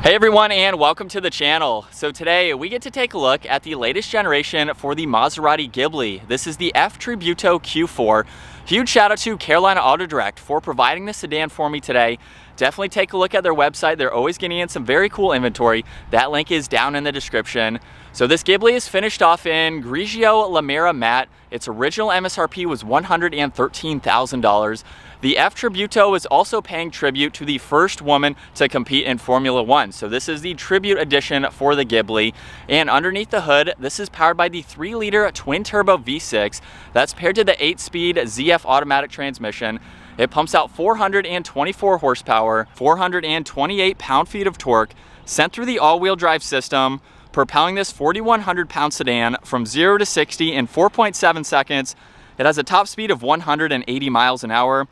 Hey everyone, and welcome to the channel. So today we get to take a look at the latest generation for the Maserati Ghibli. This is the F Tributo Q4. Huge shout out to Carolina Auto Direct for providing the sedan for me today. Definitely take a look at their website. They're always getting in some very cool inventory. That link is down in the description. So this Ghibli is finished off in Grigio Lamera matte. Its original MSRP was $113,000. The F Tributo is also paying tribute to the first woman to compete in Formula One. So this is the tribute edition for the Ghibli. And underneath the hood, this is powered by the 3-liter twin-turbo V6 that's paired to the 8-speed ZF automatic transmission. It pumps out 424 horsepower, 428 pound-feet of torque, sent through the all-wheel drive system, propelling this 4,100-pound sedan from 0 to 60 in 4.7 seconds. It has a top speed of 180 miles an hour.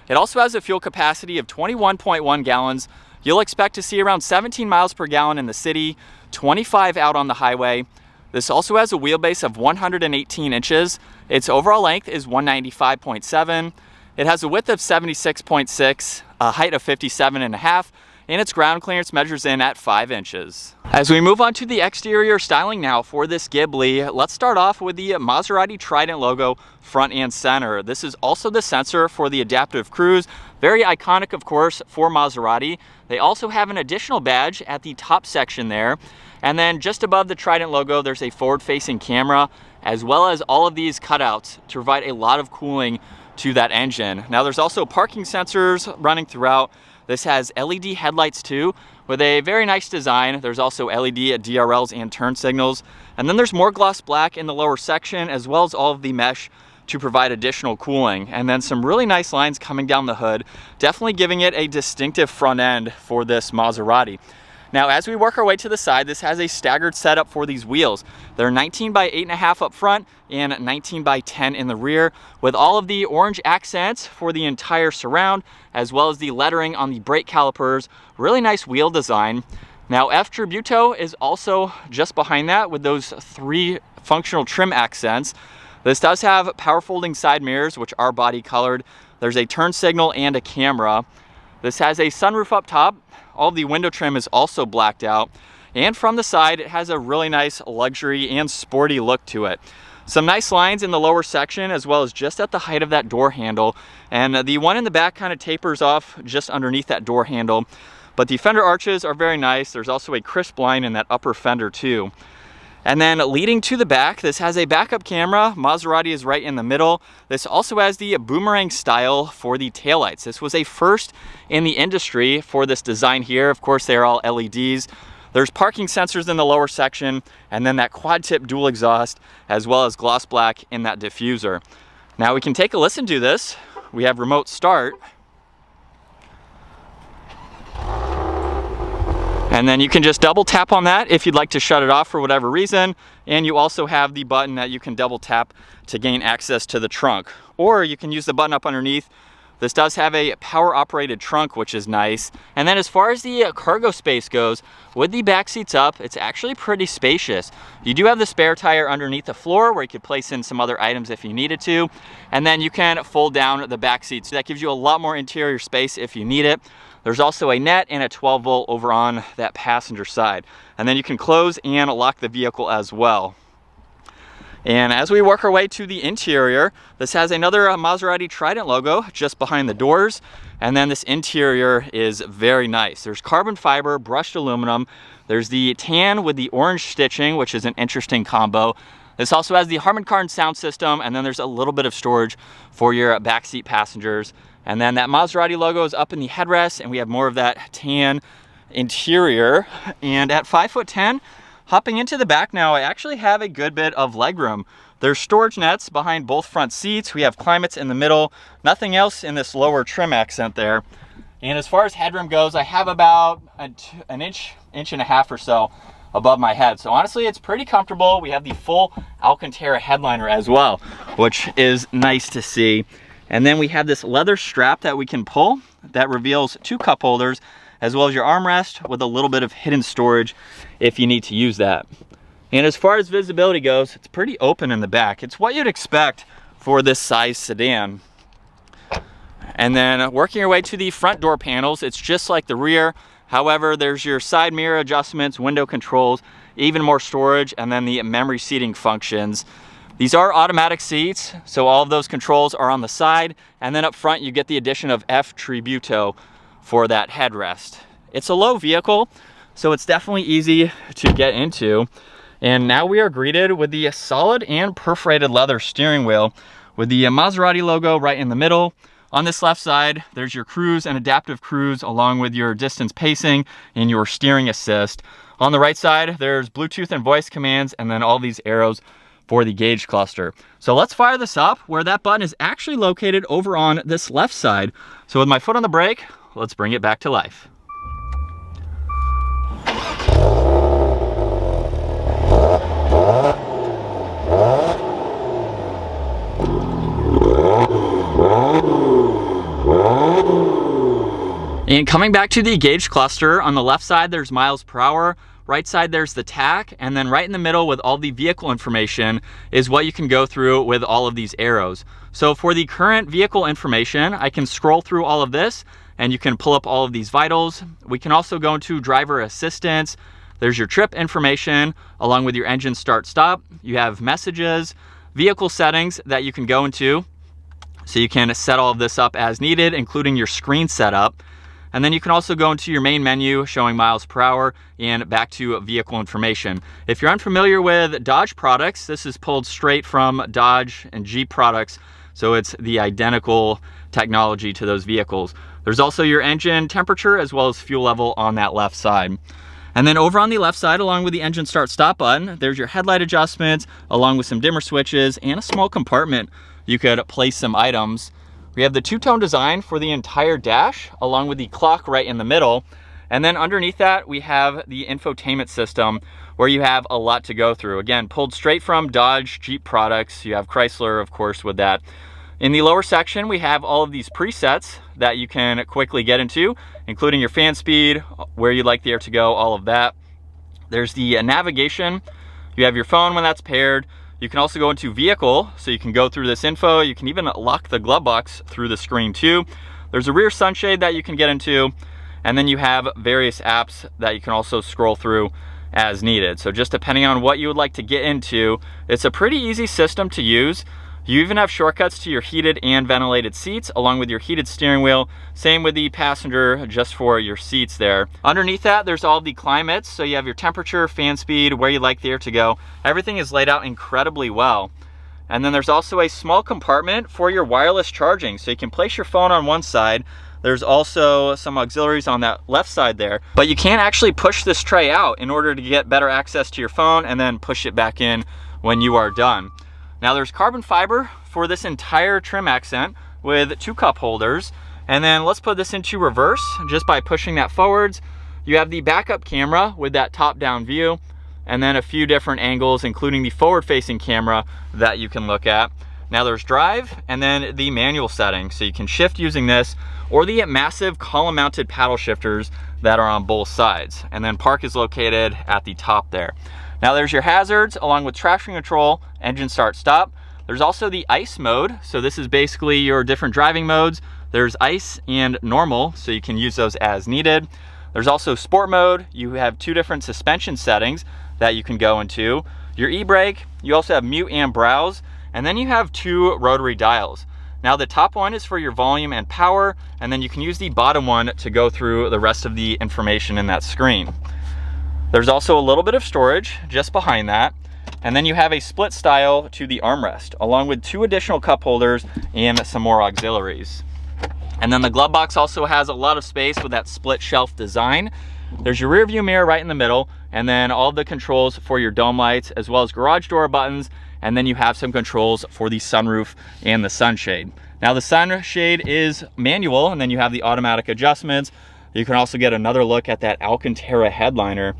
It also has a fuel capacity of 21.1 gallons. You'll expect to see around 17 miles per gallon in the city, 25 out on the highway. This also has a wheelbase of 118 inches. Its overall length is 195.7. It has a width of 76.6, a height of 57.5, and its ground clearance measures in at 5 inches. As we move on to the exterior styling now for this Ghibli, let's start off with the Maserati Trident logo front and center. This is also the sensor for the adaptive cruise. Very iconic, of course, for Maserati. They also have an additional badge at the top section there. And then just above the Trident logo, there's a forward-facing camera, as well as all of these cutouts to provide a lot of cooling to that engine. Now there's also parking sensors running throughout. This has LED headlights too, with a very nice design. There's also LED DRLs and turn signals. And then there's more gloss black in the lower section, as well as all of the mesh to provide additional cooling. And then some really nice lines coming down the hood, definitely giving it a distinctive front end for this Maserati. Now, as we work our way to the side, this has a staggered setup for these wheels. They're 19 by 8.5 up front and 19 by 10 in the rear, with all of the orange accents for the entire surround, as well as the lettering on the brake calipers. Really nice wheel design. Now, F Tributo is also just behind that with those 3 functional trim accents. This does have power folding side mirrors, which are body colored. There's a turn signal and a camera. This has a sunroof up top. All of the window trim is also blacked out. And from the side, it has a really nice luxury and sporty look to it. Some nice lines in the lower section, as well as just at the height of that door handle. And the one in the back kind of tapers off just underneath that door handle. But the fender arches are very nice. There's also a crisp line in that upper fender too. And then leading to the back, this has a backup camera. Maserati is right in the middle. This also has the boomerang style for the taillights. This was a first in the industry for this design here. Of course, they're all LEDs. There's parking sensors in the lower section, and then that quad tip dual exhaust, as well as gloss black in that diffuser. Now we can take a listen to this. We have remote start. And then you can just double tap on that if you'd like to shut it off for whatever reason. And you also have the button that you can double tap to gain access to the trunk. Or you can use the button up underneath. This does have a power operated trunk, which is nice. And then as far as the cargo space goes, with the back seats up, it's actually pretty spacious. You do have the spare tire underneath the floor where you could place in some other items if you needed to. And then you can fold down the back seats. So that gives you a lot more interior space if you need it. There's also a net and a 12 volt over on that passenger side. And then you can close and lock the vehicle as well. And as we work our way to the interior, this has another Maserati Trident logo just behind the doors. And then this interior is very nice. There's carbon fiber, brushed aluminum. There's the tan with the orange stitching, which is an interesting combo. This also has the Harman Kardon sound system, and then there's a little bit of storage for your backseat passengers. And then that Maserati logo is up in the headrest, and we have more of that tan interior. And at 5'10", hopping into the back now, I actually have a good bit of legroom. There's storage nets behind both front seats. We have climates in the middle. Nothing else in this lower trim accent there. And as far as headroom goes, I have about an inch and a half or so above my head. So honestly, it's pretty comfortable. We have the full Alcantara headliner as well, which is nice to see. And then we have this leather strap that we can pull that reveals 2 cup holders, as well as your armrest with a little bit of hidden storage if you need to use that. And as far as visibility goes, it's pretty open in the back. It's what you'd expect for this size sedan. And then working your way to the front door panels, it's just like the rear. However, there's your side mirror adjustments, window controls, even more storage, and then the memory seating functions. These are automatic seats, so all of those controls are on the side, and then up front you get the addition of F Tributo for that headrest. It's a low vehicle, so it's definitely easy to get into. And now we are greeted with the solid and perforated leather steering wheel with the Maserati logo right in the middle. On this left side, there's your cruise and adaptive cruise along with your distance pacing and your steering assist. On the right side, there's Bluetooth and voice commands, and then all these arrows for the gauge cluster. So let's fire this up, where that button is actually located over on this left side. So with my foot on the brake, let's bring it back to life. And coming back to the gauge cluster, on the left side there's miles per hour, right side there's the tach, and then right in the middle with all the vehicle information is what you can go through with all of these arrows. So for the current vehicle information, I can scroll through all of this and you can pull up all of these vitals. We can also go into driver assistance. There's your trip information along with your engine start stop. You have messages, vehicle settings that you can go into. So you can set all of this up as needed, including your screen setup. And then you can also go into your main menu showing miles per hour and back to vehicle information. If you're unfamiliar with Dodge products, this is pulled straight from Dodge and Jeep products. So it's the identical technology to those vehicles. There's also your engine temperature as well as fuel level on that left side. And then over on the left side, along with the engine start stop button, there's your headlight adjustments along with some dimmer switches and a small compartment you could place some items. We have the two-tone design for the entire dash, along with the clock right in the middle. And then underneath that, we have the infotainment system, where you have a lot to go through. Again, pulled straight from Dodge, Jeep products. You have Chrysler, of course, with that. In the lower section, we have all of these presets that you can quickly get into, including your fan speed, where you'd like the air to go, all of that. There's the navigation. You have your phone when that's paired. You can also go into vehicle, so you can go through this info. You can even lock the glove box through the screen too. There's a rear sunshade that you can get into, and then you have various apps that you can also scroll through as needed. So just depending on what you would like to get into, it's a pretty easy system to use. You even have shortcuts to your heated and ventilated seats along with your heated steering wheel. Same with the passenger, just for your seats there. Underneath that, there's all the climates. So you have your temperature, fan speed, where you like the air to go. Everything is laid out incredibly well. And then there's also a small compartment for your wireless charging. So you can place your phone on one side. There's also some auxiliaries on that left side there. But you can actually push this tray out in order to get better access to your phone and then push it back in when you are done. Now there's carbon fiber for this entire trim accent with 2 cup holders. And then let's put this into reverse just by pushing that forwards. You have the backup camera with that top-down view, and then a few different angles, including the forward-facing camera that you can look at. Now there's drive and then the manual setting. So you can shift using this or the massive column-mounted paddle shifters that are on both sides. And then park is located at the top there. Now there's your hazards along with traction control, engine start stop. There's also the ICE mode. So this is basically your different driving modes. There's ICE and normal, so you can use those as needed. There's also sport mode. You have 2 different suspension settings that you can go into. Your e-brake, you also have mute and browse, and then you have 2 rotary dials. Now the top one is for your volume and power, and then you can use the bottom one to go through the rest of the information in that screen. There's also a little bit of storage just behind that. And then you have a split style to the armrest, along with 2 additional cup holders and some more auxiliaries. And then the glove box also has a lot of space with that split shelf design. There's your rear view mirror right in the middle, and then all the controls for your dome lights, as well as garage door buttons. And then you have some controls for the sunroof and the sunshade. Now the sunshade is manual, and then you have the automatic adjustments. You can also get another look at that Alcantara headliner.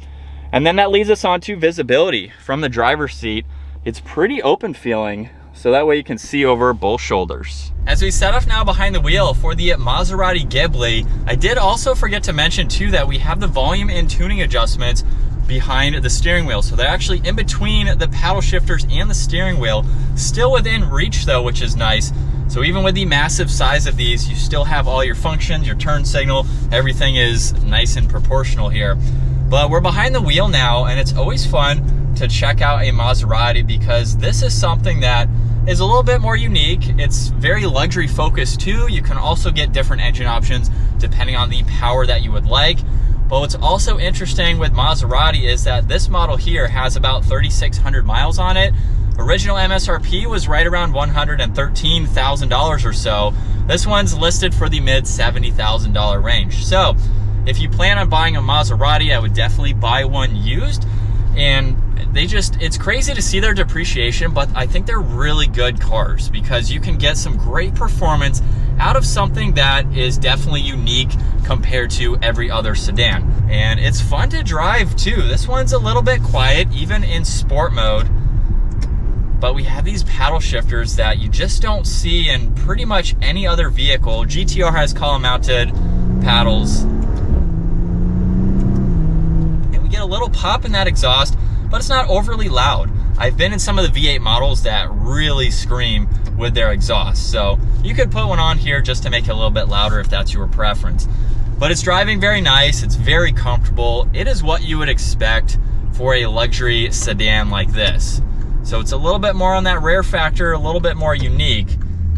And then that leads us on to visibility. From the driver's seat, it's pretty open feeling, so that way you can see over both shoulders. As we set up now behind the wheel for the Maserati Ghibli, I did also forget to mention too that we have the volume and tuning adjustments behind the steering wheel. So they're actually in between the paddle shifters and the steering wheel, still within reach though, which is nice. So even with the massive size of these, you still have all your functions, your turn signal, everything is nice and proportional here. But we're behind the wheel now, and it's always fun to check out a Maserati because this is something that is a little bit more unique. It's very luxury focused too. You can also get different engine options depending on the power that you would like. But what's also interesting with Maserati is that this model here has about 3,600 miles on it. Original MSRP was right around $113,000 or so. This one's listed for the mid $70,000 range. So if you plan on buying a Maserati, I would definitely buy one used. And it's crazy to see their depreciation, but I think they're really good cars because you can get some great performance out of something that is definitely unique compared to every other sedan. And it's fun to drive too. This one's a little bit quiet, even in sport mode. But we have these paddle shifters that you just don't see in pretty much any other vehicle. GTR has column mounted paddles. And we get a little pop in that exhaust, but it's not overly loud. I've been in some of the V8 models that really scream with their exhaust. So you could put one on here just to make it a little bit louder if that's your preference. But it's driving very nice, it's very comfortable. It is what you would expect for a luxury sedan like this. So it's a little bit more on that rare factor, a little bit more unique,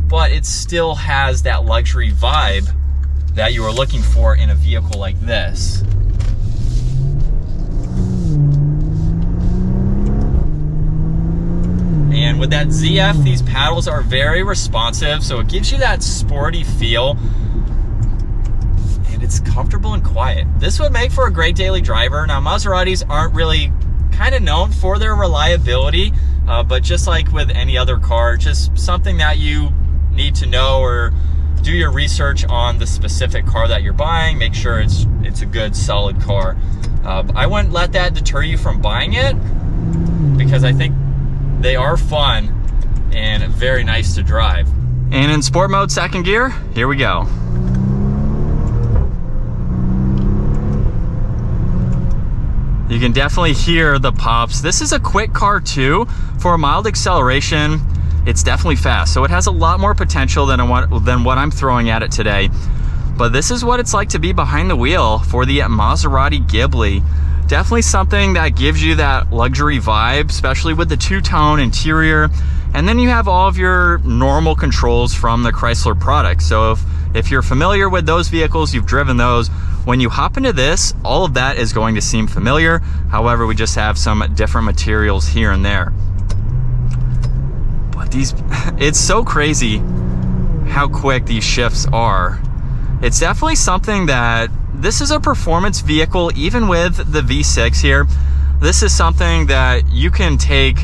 but it still has that luxury vibe that you are looking for in a vehicle like this. And with that ZF, these paddles are very responsive, so it gives you that sporty feel, and it's comfortable and quiet. This would make for a great daily driver. Now, Maseratis aren't really kind of known for their reliability, but just like with any other car, just something that you need to know or do your research on the specific car that you're buying. Make sure it's a good, solid car. I wouldn't let that deter you from buying it because I think they are fun and very nice to drive. And in sport mode, second gear, here we go. You can definitely hear the pops. This is a quick car too. For a mild acceleration, it's definitely fast. So it has a lot more potential than what I'm throwing at it today. But this is what it's like to be behind the wheel for the Maserati Ghibli. Definitely something that gives you that luxury vibe, especially with the two-tone interior. And then you have all of your normal controls from the Chrysler product. So if you're familiar with those vehicles, you've driven those, when you hop into this, all of that is going to seem familiar. However, we just have some different materials here and there. But it's so crazy how quick these shifts are. It's definitely something that this is a performance vehicle, even with the V6 here. This is something that you can take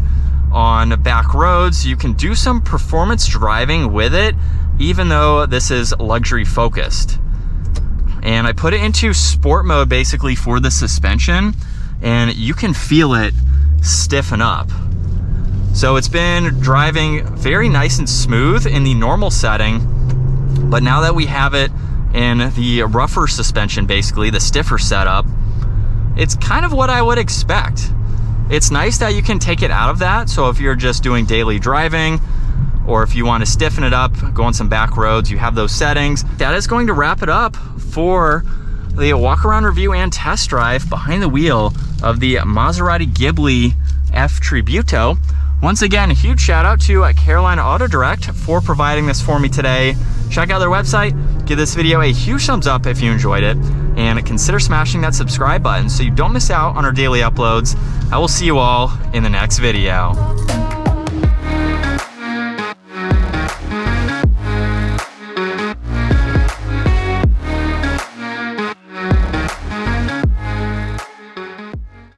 on back roads. You can do some performance driving with it, even though this is luxury focused. And I put it into sport mode basically for the suspension, and you can feel it stiffen up. So it's been driving very nice and smooth in the normal setting, but now that we have it in the rougher suspension, basically the stiffer setup, it's kind of what I would expect. It's nice that you can take it out of that. So if you're just doing daily driving, or if you want to stiffen it up, go on some back roads, you have those settings. That is going to wrap it up for the walk around review and test drive behind the wheel of the Maserati Ghibli F Tributo. Once again, a huge shout out to Carolina Auto Direct for providing this for me today. Check out their website, give this video a huge thumbs up if you enjoyed it, and consider smashing that subscribe button so you don't miss out on our daily uploads. I will see you all in the next video.